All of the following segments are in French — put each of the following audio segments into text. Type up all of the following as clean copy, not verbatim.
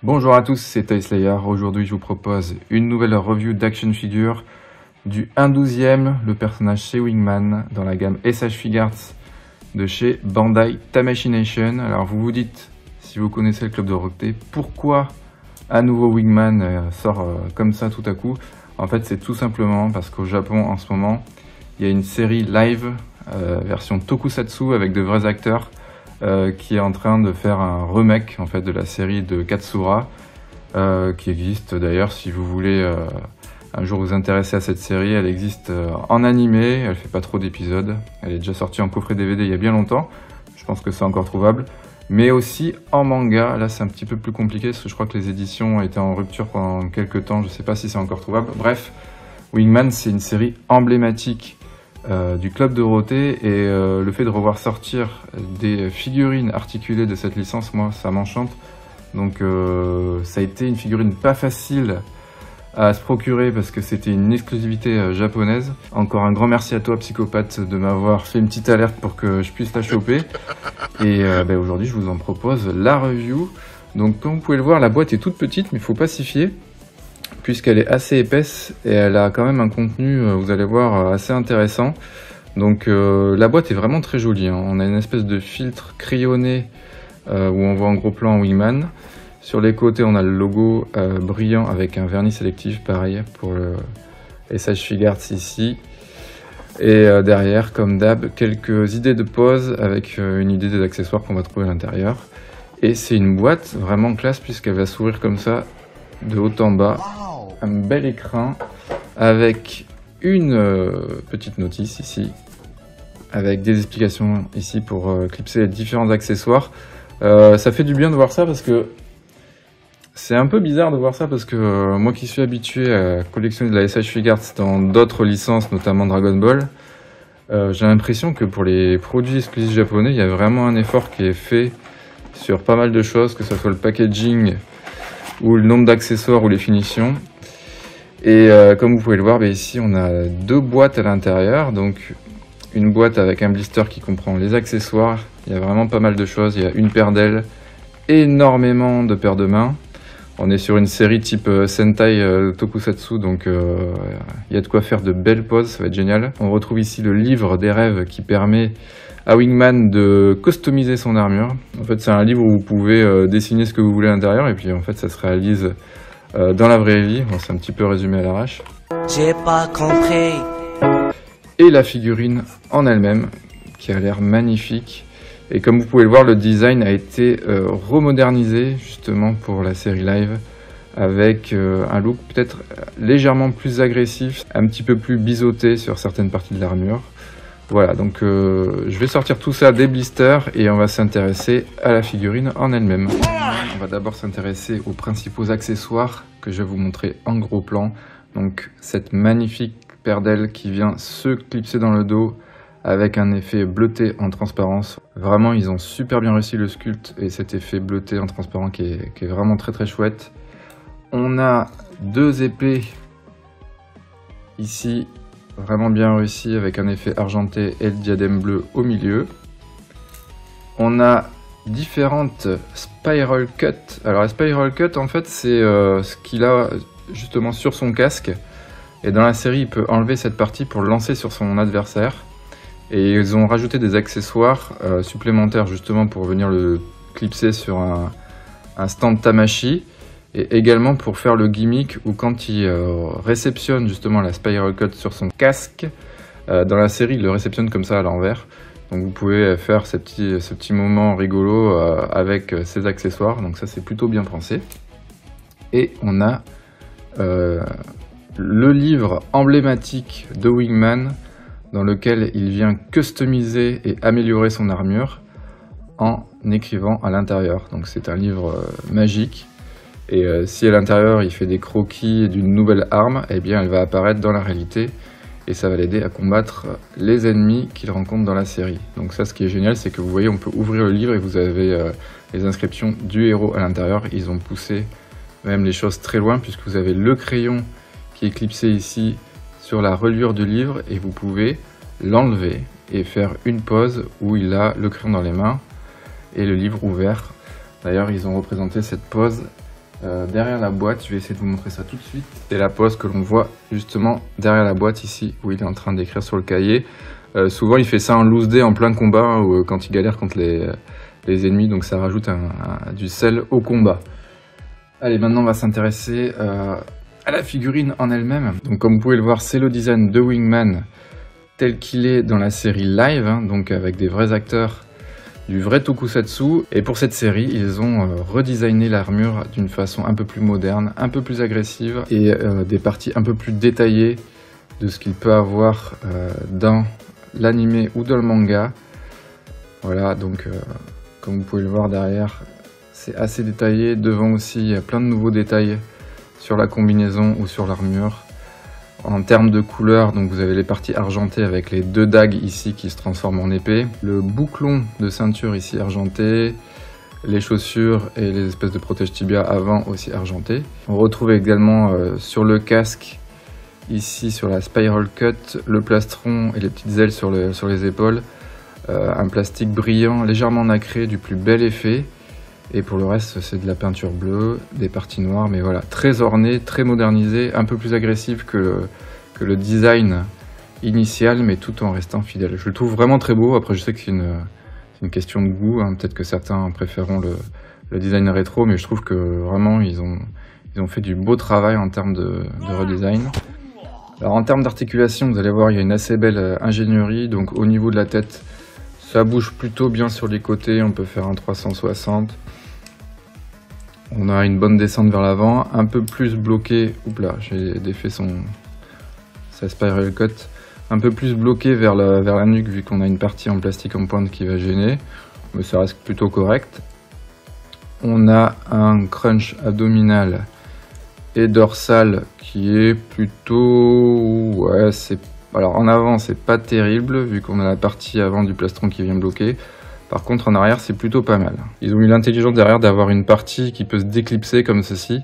Bonjour à tous, c'est Toyslayer. Aujourd'hui, je vous propose une nouvelle review d'action figure du 1/12e, le personnage chez Wingman, dans la gamme SH Figuarts de chez Bandai Tamashii Nation. Alors, vous vous dites, si vous connaissez le club de Dorothée, pourquoi un nouveau Wingman sort comme ça tout à coup? En fait, c'est tout simplement parce qu'au Japon, en ce moment, il y a une série live, version tokusatsu, avec de vrais acteurs, qui est en train de faire un remake en fait de la série de Katsura, qui existe d'ailleurs. Si vous voulez un jour vous intéresser à cette série, elle existe en animé, elle fait pas trop d'épisodes, elle est déjà sortie en coffret DVD il y a bien longtemps, je pense que c'est encore trouvable, mais aussi en manga. Là c'est un petit peu plus compliqué parce que je crois que les éditions étaient en rupture pendant quelques temps, je sais pas si c'est encore trouvable. Bref, Wingman, c'est une série emblématique du club Dorothée, et le fait de revoir sortir des figurines articulées de cette licence, moi ça m'enchante. Donc ça a été une figurine pas facile à se procurer parce que c'était une exclusivité japonaise. Encore un grand merci à toi Psychopathe de m'avoir fait une petite alerte pour que je puisse la choper. Et aujourd'hui je vous en propose la review. Donc comme vous pouvez le voir, la boîte est toute petite, mais il ne faut pas s'y fier puisqu'elle est assez épaisse et elle a quand même un contenu, vous allez voir, assez intéressant. Donc la boîte est vraiment très jolie, hein. On a une espèce de filtre crayonné où on voit en gros plan Wingman. Sur les côtés, on a le logo brillant avec un vernis sélectif, pareil pour le SH Figuarts ici. Et derrière, comme d'hab, quelques idées de pose avec une idée des accessoires qu'on va trouver à l'intérieur. Et c'est une boîte vraiment classe puisqu'elle va s'ouvrir comme ça, de haut en bas. Un bel écran avec une petite notice ici, avec des explications ici pour clipser les différents accessoires. Ça fait du bien de voir ça parce que c'est un peu bizarre de voir ça parce que moi qui suis habitué à collectionner de la SH Figuarts dans d'autres licences, notamment Dragon Ball, j'ai l'impression que pour les produits exclusifs japonais, il y a vraiment un effort qui est fait sur pas mal de choses, que ce soit le packaging ou le nombre d'accessoires ou les finitions. Et comme vous pouvez le voir, ici on a deux boîtes à l'intérieur, donc une boîte avec un blister qui comprend les accessoires. Il y a vraiment pas mal de choses, il y a une paire d'ailes, énormément de paires de mains. On est sur une série type Sentai Tokusatsu, donc il y a de quoi faire de belles poses, ça va être génial. On retrouve ici le livre des rêves qui permet à Wingman de customiser son armure. En fait c'est un livre où vous pouvez dessiner ce que vous voulez à l'intérieur et puis en fait ça se réalise dans la vraie vie. Bon, c'est un petit peu résumé à l'arrache. J'ai pas compris. Et la figurine en elle-même qui a l'air magnifique. Et comme vous pouvez le voir, le design a été remodernisé justement pour la série live avec un look peut-être légèrement plus agressif, un petit peu plus biseauté sur certaines parties de l'armure. Voilà, donc je vais sortir tout ça des blisters et on va s'intéresser à la figurine en elle-même. On va d'abord s'intéresser aux principaux accessoires que je vais vous montrer en gros plan. Donc cette magnifique paire d'ailes qui vient se clipser dans le dos avec un effet bleuté en transparence. Vraiment, ils ont super bien réussi le sculpte et cet effet bleuté en transparent qui est vraiment très chouette. On a deux épées ici, vraiment bien réussi avec un effet argenté et le diadème bleu au milieu. On a différentes Spiral Cut. Alors la Spiral Cut, en fait, c'est ce qu'il a justement sur son casque. Et dans la série, il peut enlever cette partie pour le lancer sur son adversaire. Et ils ont rajouté des accessoires supplémentaires justement pour venir le clipser sur un stand Tamashii. Et également pour faire le gimmick où quand il réceptionne justement la Spiral Cut sur son casque, dans la série il le réceptionne comme ça à l'envers. Donc vous pouvez faire ce petit moment rigolo avec ces accessoires, donc ça c'est plutôt bien pensé. Et on a le livre emblématique de Wingman dans lequel il vient customiser et améliorer son armure en écrivant à l'intérieur. Donc c'est un livre magique. Et si à l'intérieur il fait des croquis d'une nouvelle arme, eh bien elle va apparaître dans la réalité et ça va l'aider à combattre les ennemis qu'il rencontre dans la série. Donc ça, ce qui est génial, c'est que vous voyez, on peut ouvrir le livre et vous avez les inscriptions du héros à l'intérieur. Ils ont poussé même les choses très loin puisque vous avez le crayon qui est clipsé ici sur la reliure du livre et vous pouvez l'enlever et faire une pose où il a le crayon dans les mains et le livre ouvert. D'ailleurs, ils ont représenté cette pose derrière la boîte. Je vais essayer de vous montrer ça tout de suite. C'est la pose que l'on voit justement derrière la boîte ici, où il est en train d'écrire sur le cahier. Souvent il fait ça en loose day en plein combat, ou quand il galère contre les ennemis, donc ça rajoute du sel au combat. Allez, maintenant on va s'intéresser à la figurine en elle-même. Donc comme vous pouvez le voir, c'est le design de Wingman tel qu'il est dans la série live, hein, donc avec des vrais acteurs, du vrai tokusatsu. Et pour cette série, ils ont redesigné l'armure d'une façon un peu plus moderne, un peu plus agressive, et des parties un peu plus détaillées de ce qu'il peut avoir dans l'anime ou dans le manga. Voilà, donc comme vous pouvez le voir derrière, c'est assez détaillé. Devant aussi, il y a plein de nouveaux détails sur la combinaison ou sur l'armure. En termes de couleurs, donc vous avez les parties argentées avec les deux dagues ici qui se transforment en épée, le bouclon de ceinture ici argenté, les chaussures et les espèces de protège tibia avant aussi argentés. On retrouve également sur le casque, ici sur la spiral cut, le plastron et les petites ailes sur les épaules, un plastique brillant légèrement nacré du plus bel effet. Et pour le reste, c'est de la peinture bleue, des parties noires, mais voilà, très orné, très modernisé, un peu plus agressif que le design initial, mais tout en restant fidèle. Je le trouve vraiment très beau. Après, je sais que c'est une question de goût, hein. Peut-être que certains préféreront le design rétro, mais je trouve que vraiment, ils ont fait du beau travail en termes de redesign. Alors en termes d'articulation, vous allez voir, il y a une assez belle ingénierie. Donc au niveau de la tête, ça bouge plutôt bien sur les côtés, on peut faire un 360. On a une bonne descente vers l'avant, un peu plus bloqué, oups là, j'ai défait sa spiral cut, un peu plus bloqué vers la nuque vu qu'on a une partie en plastique en pointe qui va gêner, mais ça reste plutôt correct. On a un crunch abdominal et dorsal qui est plutôt, ouais, alors en avant c'est pas terrible vu qu'on a la partie avant du plastron qui vient bloquer. Par contre en arrière c'est plutôt pas mal. Ils ont eu l'intelligence derrière d'avoir une partie qui peut se déclipser comme ceci,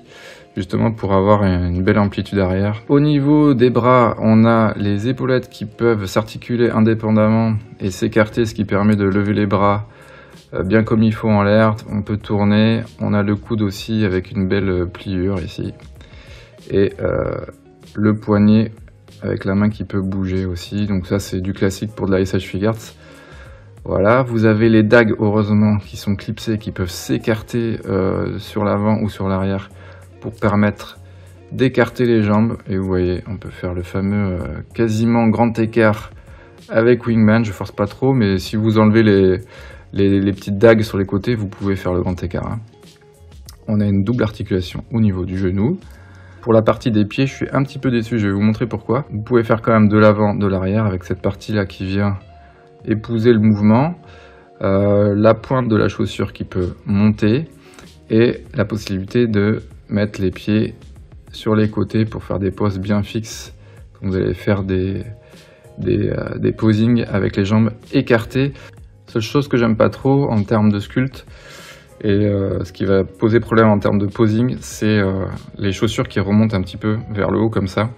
justement pour avoir une belle amplitude arrière. Au niveau des bras, on a les épaulettes qui peuvent s'articuler indépendamment et s'écarter, ce qui permet de lever les bras bien comme il faut en l'air. On peut tourner, on a le coude aussi avec une belle pliure ici. Et le poignet avec la main qui peut bouger aussi, donc ça c'est du classique pour de la SH Figuarts. Voilà, vous avez les dagues heureusement qui sont clipsées, qui peuvent s'écarter sur l'avant ou sur l'arrière pour permettre d'écarter les jambes. Et vous voyez, on peut faire le fameux quasiment grand écart avec Wingman. Je force pas trop, mais si vous enlevez les petites dagues sur les côtés, vous pouvez faire le grand écart, hein. On a une double articulation au niveau du genou. Pour la partie des pieds, je suis un petit peu déçu, je vais vous montrer pourquoi. Vous pouvez faire quand même de l'avant, de l'arrière avec cette partie là qui vient épouser le mouvement, la pointe de la chaussure qui peut monter et la possibilité de mettre les pieds sur les côtés pour faire des poses bien fixes quand vous allez faire des posings avec les jambes écartées. Seule chose que j'aime pas trop en termes de sculpte et ce qui va poser problème en termes de posing, c'est les chaussures qui remontent un petit peu vers le haut comme ça.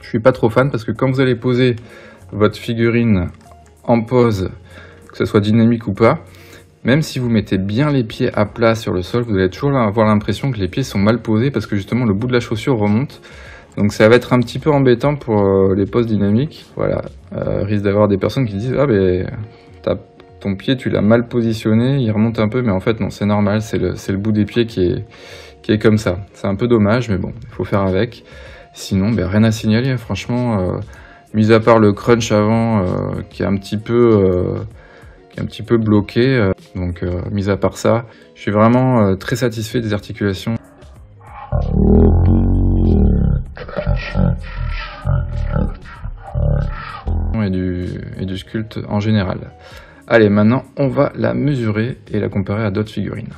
Je suis pas trop fan parce que quand vous allez poser votre figurine en pose, que ce soit dynamique ou pas, même si vous mettez bien les pieds à plat sur le sol, vous allez toujours avoir l'impression que les pieds sont mal posés parce que justement le bout de la chaussure remonte. Donc ça va être un petit peu embêtant pour les poses dynamiques. Voilà, risque d'avoir des personnes qui disent « Ah ben, ton pied tu l'as mal positionné, il remonte un peu », mais en fait non, c'est normal, c'est le bout des pieds qui est comme ça. C'est un peu dommage, mais bon, il faut faire avec. Sinon, ben, rien à signaler, franchement. Mis à part le crunch avant qui est un petit peu bloqué, donc mis à part ça, je suis vraiment très satisfait des articulations et du sculpte en général. Allez, maintenant on va la mesurer et la comparer à d'autres figurines.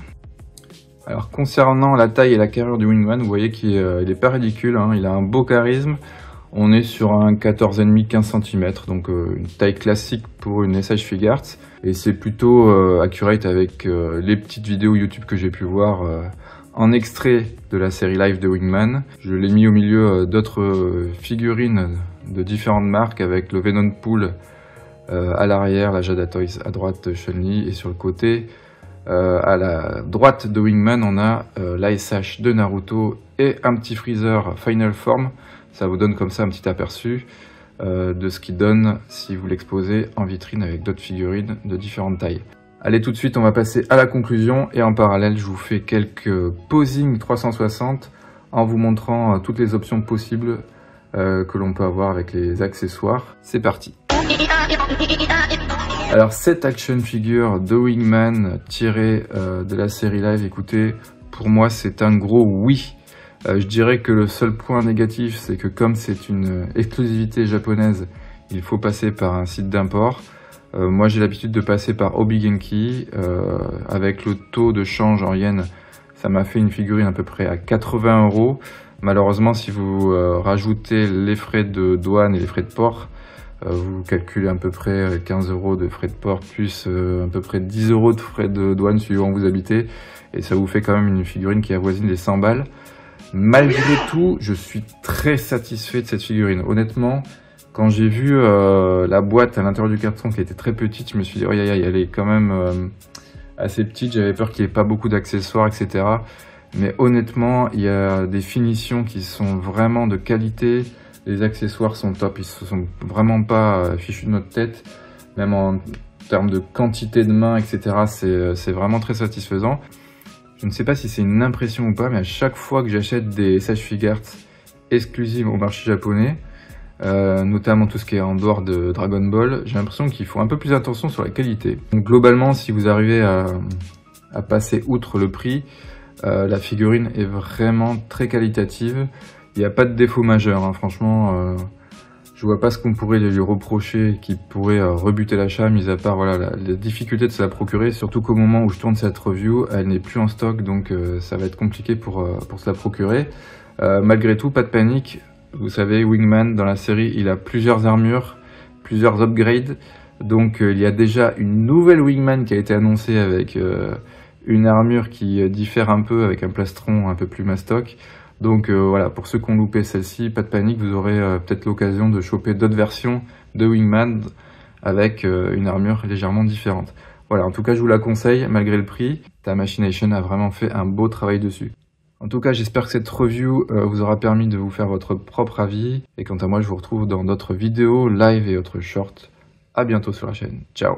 Alors concernant la taille et la carrure du Wingman, vous voyez qu'il est pas ridicule, hein, il a un beau charisme. On est sur un 14,5-15 cm, donc une taille classique pour une SH Figuarts. Et c'est plutôt accurate avec les petites vidéos YouTube que j'ai pu voir en extrait de la série live de Wingman. Je l'ai mis au milieu d'autres figurines de différentes marques avec le Venom Pool à l'arrière, la Jada Toys à droite, Chun-Li, et sur le côté, À la droite de Wingman, on a l'ASH de Naruto et un petit Freezer Final Form. Ça vous donne comme ça un petit aperçu de ce qu'il donne si vous l'exposez en vitrine avec d'autres figurines de différentes tailles. Allez, tout de suite, on va passer à la conclusion et en parallèle, je vous fais quelques posings 360 en vous montrant toutes les options possibles que l'on peut avoir avec les accessoires. C'est parti! Alors, cette action figure de Wingman tirée de la série live, écoutez, pour moi, c'est un gros oui. Je dirais que le seul point négatif, c'est que comme c'est une exclusivité japonaise, il faut passer par un site d'import. Moi, j'ai l'habitude de passer par Obigenki. Avec le taux de change en yens, ça m'a fait une figurine à peu près à 80 €. Malheureusement, si vous rajoutez les frais de douane et les frais de port, vous calculez à peu près 15 € de frais de port plus à peu près 10 € de frais de douane suivant où vous habitez. Et ça vous fait quand même une figurine qui avoisine les 100 balles. Malgré tout, je suis très satisfait de cette figurine. Honnêtement, quand j'ai vu la boîte à l'intérieur du carton qui était très petite, je me suis dit, oh, elle est quand même assez petite. J'avais peur qu'il n'y ait pas beaucoup d'accessoires, etc. Mais honnêtement, il y a des finitions qui sont vraiment de qualité. Les accessoires sont top, ils ne sont vraiment pas fichus de notre tête. Même en termes de quantité de mains, etc. C'est vraiment très satisfaisant. Je ne sais pas si c'est une impression ou pas, mais à chaque fois que j'achète des Sage Figuarts exclusives au marché japonais, notamment tout ce qui est en dehors de Dragon Ball, j'ai l'impression qu'ils font un peu plus attention sur la qualité. Donc globalement, si vous arrivez à passer outre le prix, la figurine est vraiment très qualitative. Il n'y a pas de défaut majeur, hein. Franchement, je vois pas ce qu'on pourrait lui reprocher qui pourrait rebuter l'achat, mis à part voilà, la difficulté de se la procurer, surtout qu'au moment où je tourne cette review, elle n'est plus en stock, donc ça va être compliqué pour se la procurer. Malgré tout, pas de panique, vous savez, Wingman, dans la série, il a plusieurs armures, plusieurs upgrades, donc il y a déjà une nouvelle Wingman qui a été annoncée avec une armure qui diffère un peu, avec un plastron un peu plus mastoc. Donc voilà, pour ceux qui ont loupé celle-ci, pas de panique, vous aurez peut-être l'occasion de choper d'autres versions de Wingman avec une armure légèrement différente. Voilà, en tout cas je vous la conseille malgré le prix. Tamachination a vraiment fait un beau travail dessus. En tout cas, j'espère que cette review vous aura permis de vous faire votre propre avis. Et quant à moi, je vous retrouve dans d'autres vidéos, live et autres shorts. À bientôt sur la chaîne. Ciao!